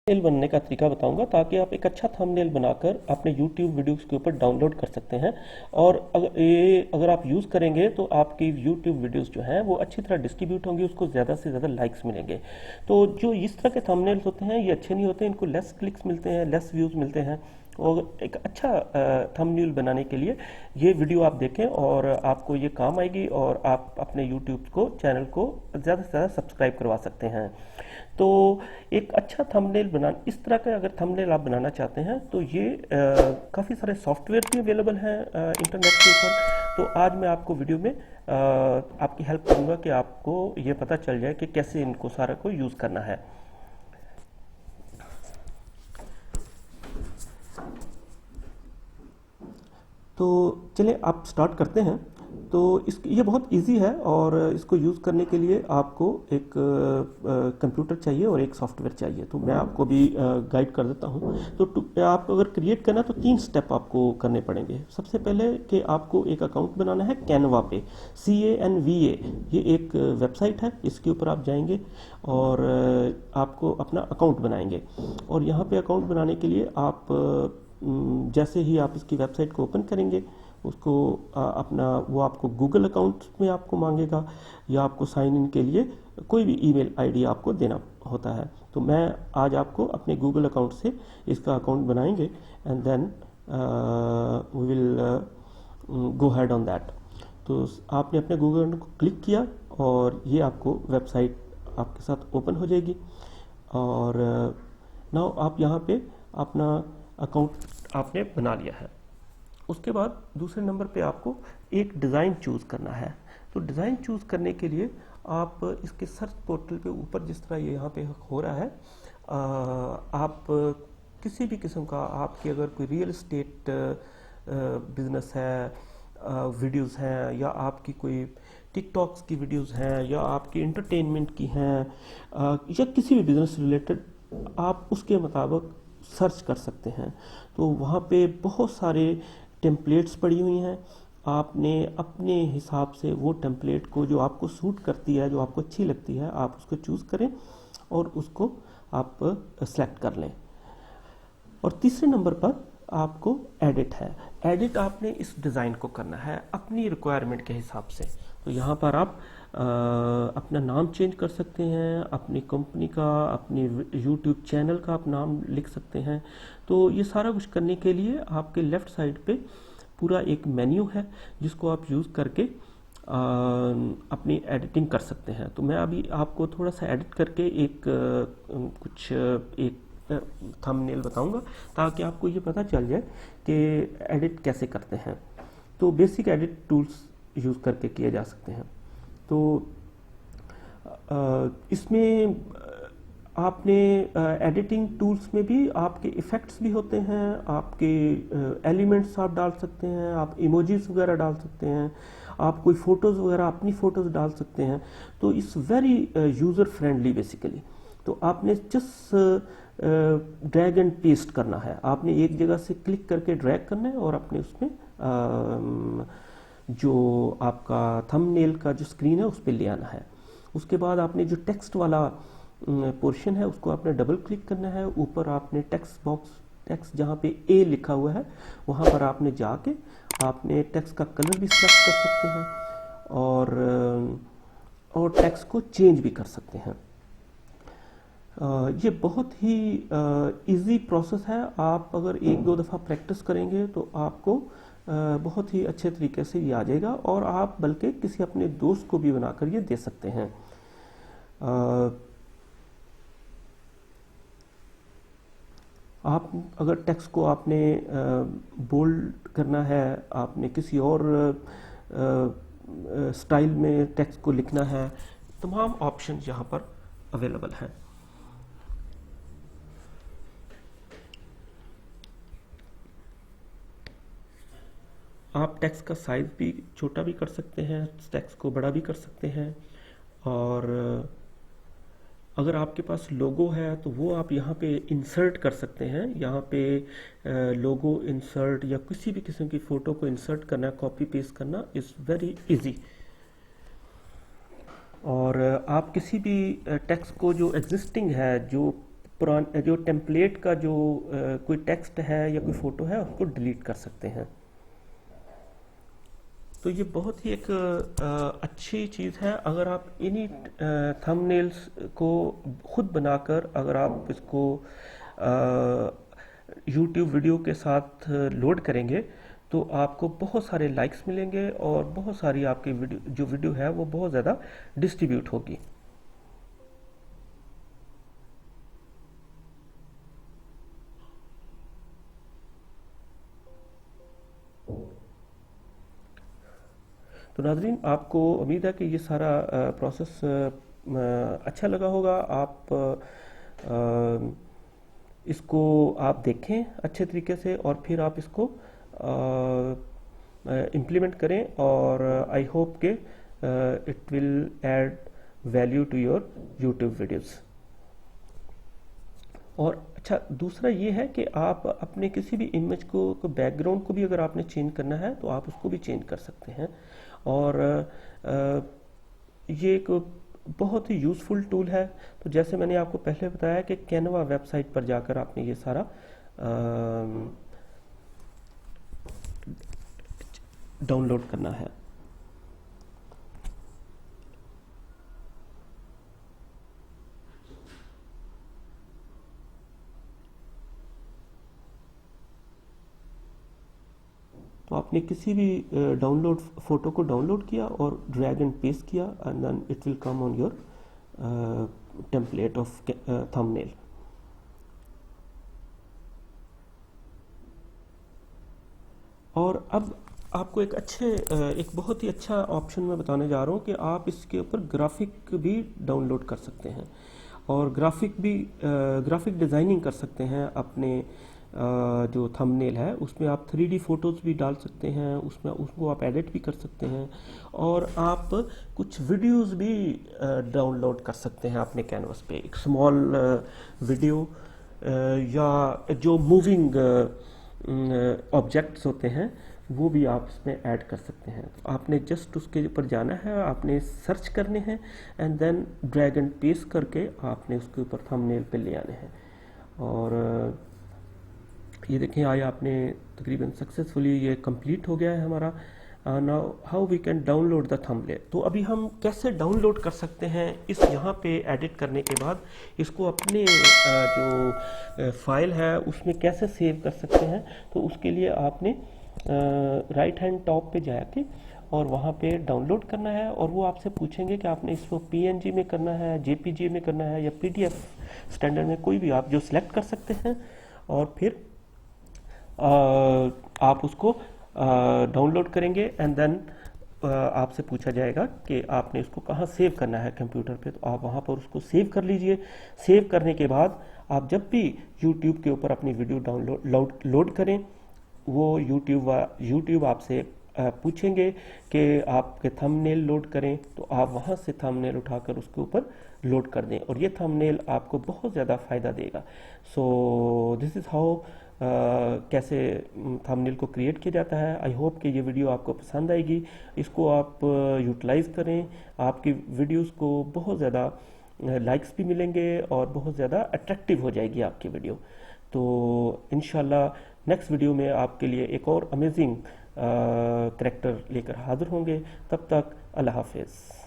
Thumbnail बनने का तरीका बताऊंगा ताकि आप एक अच्छा थंबनेल बनाकर अपने YouTube वीडियोस के ऊपर डाउनलोड कर सकते हैं। और अगर आप यूज़ करेंगे तो आपकी YouTube वीडियोस जो हैं वो अच्छी तरह डिस्ट्रीब्यूट होंगी, उसको ज़्यादा से ज़्यादा लाइक्स मिलेंगे। तो जो इस तरह के थंबनेल्स होते हैं ये अच्छे नहीं होते, इनको लेस क्लिक्स मिलते हैं, लेस व्यूज़ मिलते हैं। और एक अच्छा थंबनेल बनाने के लिए ये वीडियो आप देखें और आपको ये काम आएगी और आप अपने यूट्यूब को चैनल को ज़्यादा से ज़्यादा सब्सक्राइब करवा सकते हैं। तो एक अच्छा थंबनेल बना इस तरह का अगर थंबनेल आप बनाना चाहते हैं तो ये काफ़ी सारे सॉफ्टवेयर भी अवेलेबल हैं इंटरनेट के ऊपर। तो आज मैं आपको वीडियो में आपकी हेल्प करूंगा कि आपको ये पता चल जाए कि कैसे इनको सारा को यूज़ करना है। तो चलिए आप स्टार्ट करते हैं। तो ये बहुत इजी है और इसको यूज़ करने के लिए आपको एक कंप्यूटर चाहिए और एक सॉफ्टवेयर चाहिए। तो मैं आपको भी गाइड कर देता हूँ। तो आप अगर क्रिएट करना है तो 3 स्टेप आपको करने पड़ेंगे। सबसे पहले कि आपको एक अकाउंट बनाना है कैनवा पे। CANVA ये एक वेबसाइट है, इसके ऊपर आप जाएंगे और आपको अपना अकाउंट बनाएंगे। और यहाँ पे अकाउंट बनाने के लिए आप जैसे ही आप इसकी वेबसाइट को ओपन करेंगे उसको अपना वो आपको गूगल अकाउंट में आपको मांगेगा या आपको साइन इन के लिए कोई भी ईमेल आईडी आपको देना होता है। तो मैं आज आपको अपने गूगल अकाउंट से इसका अकाउंट बनाएंगे and then we will go head on that. तो आपने अपने गूगल अकाउंट को क्लिक किया और ये आपको वेबसाइट आपके साथ ओपन हो जाएगी। और नाउ आप यहाँ पे अपना अकाउंट आपने बना लिया है। उसके बाद दूसरे नंबर पे आपको एक डिज़ाइन चूज़ करना है। तो डिज़ाइन चूज़ करने के लिए आप इसके सर्च पोर्टल पे ऊपर जिस तरह ये यहाँ पे हो रहा है, आप किसी भी किस्म का, आपकी अगर कोई रियल इस्टेट बिजनेस है, वीडियोस हैं, या आपकी कोई टिकटॉक्स की वीडियोस हैं, या आपकी इंटरटेनमेंट की हैं, या किसी भी बिजनेस रिलेटेड आप उसके मुताबिक सर्च कर सकते हैं। तो वहाँ पे बहुत सारे टेम्पलेट्स पड़ी हुई हैं। आपने अपने हिसाब से वो टेम्पलेट को जो आपको सूट करती है, जो आपको अच्छी लगती है, आप उसको चूज़ करें और उसको आप सेलेक्ट कर लें। और तीसरे नंबर पर आपको एडिट है। एडिट आपने इस डिज़ाइन को करना है अपनी रिक्वायरमेंट के हिसाब से। तो यहाँ पर आप अपना नाम चेंज कर सकते हैं, अपनी कंपनी का, अपने यूट्यूब चैनल का आप नाम लिख सकते हैं। तो ये सारा कुछ करने के लिए आपके लेफ़्ट साइड पे पूरा एक मेन्यू है जिसको आप यूज़ करके अपनी एडिटिंग कर सकते हैं। तो मैं अभी आपको थोड़ा सा एडिट करके एक थंबनेल बताऊंगा ताकि आपको ये पता चल जाए कि एडिट कैसे करते हैं। तो बेसिक एडिट टूल्स यूज़ करके किए जा सकते हैं। तो इसमें आपने एडिटिंग टूल्स में भी आपके इफ़ेक्ट्स भी होते हैं, आपके एलिमेंट्स आप डाल सकते हैं, आप इमोजीज वगैरह डाल सकते हैं, आप कोई फ़ोटोज़ वगैरह अपनी फ़ोटोज़ डाल सकते हैं। तो it's very user friendly basically. तो आपने जस्ट ड्रैग एंड पेस्ट करना है। आपने एक जगह से क्लिक करके ड्रैग करना है और अपने उसमें जो आपका थंबनेल का जो स्क्रीन है उस पर ले आना है। उसके बाद आपने जो टेक्स्ट वाला पोर्शन है उसको आपने डबल क्लिक करना है। ऊपर आपने टेक्स्ट जहाँ पे ए लिखा हुआ है वहाँ पर आपने जाके आपने टेक्स्ट का कलर भी सिलेक्ट कर सकते हैं और टेक्स्ट को चेंज भी कर सकते हैं। ये बहुत ही इजी प्रोसेस है। आप अगर एक दो दफ़ा प्रैक्टिस करेंगे तो आपको बहुत ही अच्छे तरीके से ये आ जाएगा और आप बल्कि किसी अपने दोस्त को भी बनाकर ये दे सकते हैं। आप अगर टेक्स्ट को आपने बोल्ड करना है, आपने किसी और स्टाइल में टेक्स्ट को लिखना है, तमाम ऑप्शन यहाँ पर अवेलेबल हैं। आप टेक्स्ट का साइज़ भी छोटा भी कर सकते हैं, टेक्स्ट को बड़ा भी कर सकते हैं। और अगर आपके पास लोगो है तो वो आप यहाँ पे इंसर्ट कर सकते हैं। यहाँ पे लोगो इंसर्ट या किसी भी किस्म की फ़ोटो को इंसर्ट करना, कॉपी पेस्ट करना इज़ वेरी इजी। और आप किसी भी टेक्स्ट को जो एग्जिस्टिंग है, जो पुरान जो टेम्पलेट का जो कोई टेक्स्ट है या कोई फ़ोटो है उसको डिलीट कर सकते हैं। तो ये बहुत ही एक अच्छी चीज़ है। अगर आप इन्हीं थंबनेल्स को खुद बनाकर अगर आप इसको यूट्यूब वीडियो के साथ लोड करेंगे तो आपको बहुत सारे लाइक्स मिलेंगे और बहुत सारी आपकी वीडियो जो वीडियो है वो बहुत ज़्यादा डिस्ट्रीब्यूट होगी। तो नाजरीन, आपको उम्मीद है कि ये सारा प्रोसेस अच्छा लगा होगा। आप इसको आप देखें अच्छे तरीके से और फिर आप इसको इम्प्लीमेंट करें और आई होप के it will add value to your YouTube videos. और अच्छा, दूसरा ये है कि आप अपने किसी भी इमेज को बैकग्राउंड को भी अगर आपने चेंज करना है तो आप उसको भी चेंज कर सकते हैं। और ये एक बहुत ही यूज़फुल टूल है। तो जैसे मैंने आपको पहले बताया कि कैनवा वेबसाइट पर जाकर आपने ये सारा डाउनलोड करना है। तो आपने किसी भी डाउनलोड फोटो को डाउनलोड किया और ड्रैग एंड पेस्ट किया and then it will come on your template of thumbnail. और अब आपको एक बहुत ही अच्छा ऑप्शन मैं बताने जा रहा हूँ कि आप इसके ऊपर ग्राफिक भी डाउनलोड कर सकते हैं और ग्राफिक डिज़ाइनिंग कर सकते हैं। अपने जो थंबनेल है उसमें आप 3D फोटोज़ भी डाल सकते हैं, उसमें उसको आप एडिट भी कर सकते हैं और आप कुछ वीडियोस भी डाउनलोड कर सकते हैं अपने कैनवस पे। एक स्मॉल वीडियो या जो मूविंग ऑब्जेक्ट्स होते हैं वो भी आप इसमें ऐड कर सकते हैं। तो आपने जस्ट उसके ऊपर जाना है, आपने सर्च करने हैं and then drag and paste करके आपने उसके ऊपर थंबनेल पे ले आने हैं। और ये देखें, आज आपने तकरीबन सक्सेसफुली ये कंप्लीट हो गया है हमारा। Now how we can download the thumbnail. तो अभी हम कैसे डाउनलोड कर सकते हैं इस यहाँ पे एडिट करने के बाद इसको अपने जो फाइल है उसमें कैसे सेव कर सकते हैं। तो उसके लिए आपने राइट हैंड टॉप पे जाके और वहाँ पे डाउनलोड करना है और वो आपसे पूछेंगे कि आपने इसको PNG में करना है, JPG में करना है या PDF स्टैंडर्ड में, कोई भी आप जो सिलेक्ट कर सकते हैं। और फिर आप उसको डाउनलोड करेंगे एंड देन आपसे पूछा जाएगा कि आपने इसको कहाँ सेव करना है कंप्यूटर पे, तो आप वहाँ पर उसको सेव कर लीजिए। सेव करने के बाद आप जब भी YouTube के ऊपर अपनी वीडियो लोड करें वो YouTube आपसे पूछेंगे कि आपके थंबनेल लोड करें, तो आप वहाँ से थंबनेल उठाकर उसके ऊपर लोड कर दें और ये थंबनेल आपको बहुत ज़्यादा फ़ायदा देगा। सो दिस इज़ हाउ कैसे थंबनेल को क्रिएट किया जाता है। आई होप कि ये वीडियो आपको पसंद आएगी, इसको आप यूटिलाइज़ करें। आपकी वीडियोस को बहुत ज़्यादा लाइक्स भी मिलेंगे और बहुत ज़्यादा अट्रैक्टिव हो जाएगी आपकी वीडियो। तो इंशाल्लाह नेक्स्ट वीडियो में आपके लिए एक और अमेजिंग करैक्टर लेकर हाजिर होंगे। तब तक अल्लाह हाफिज़।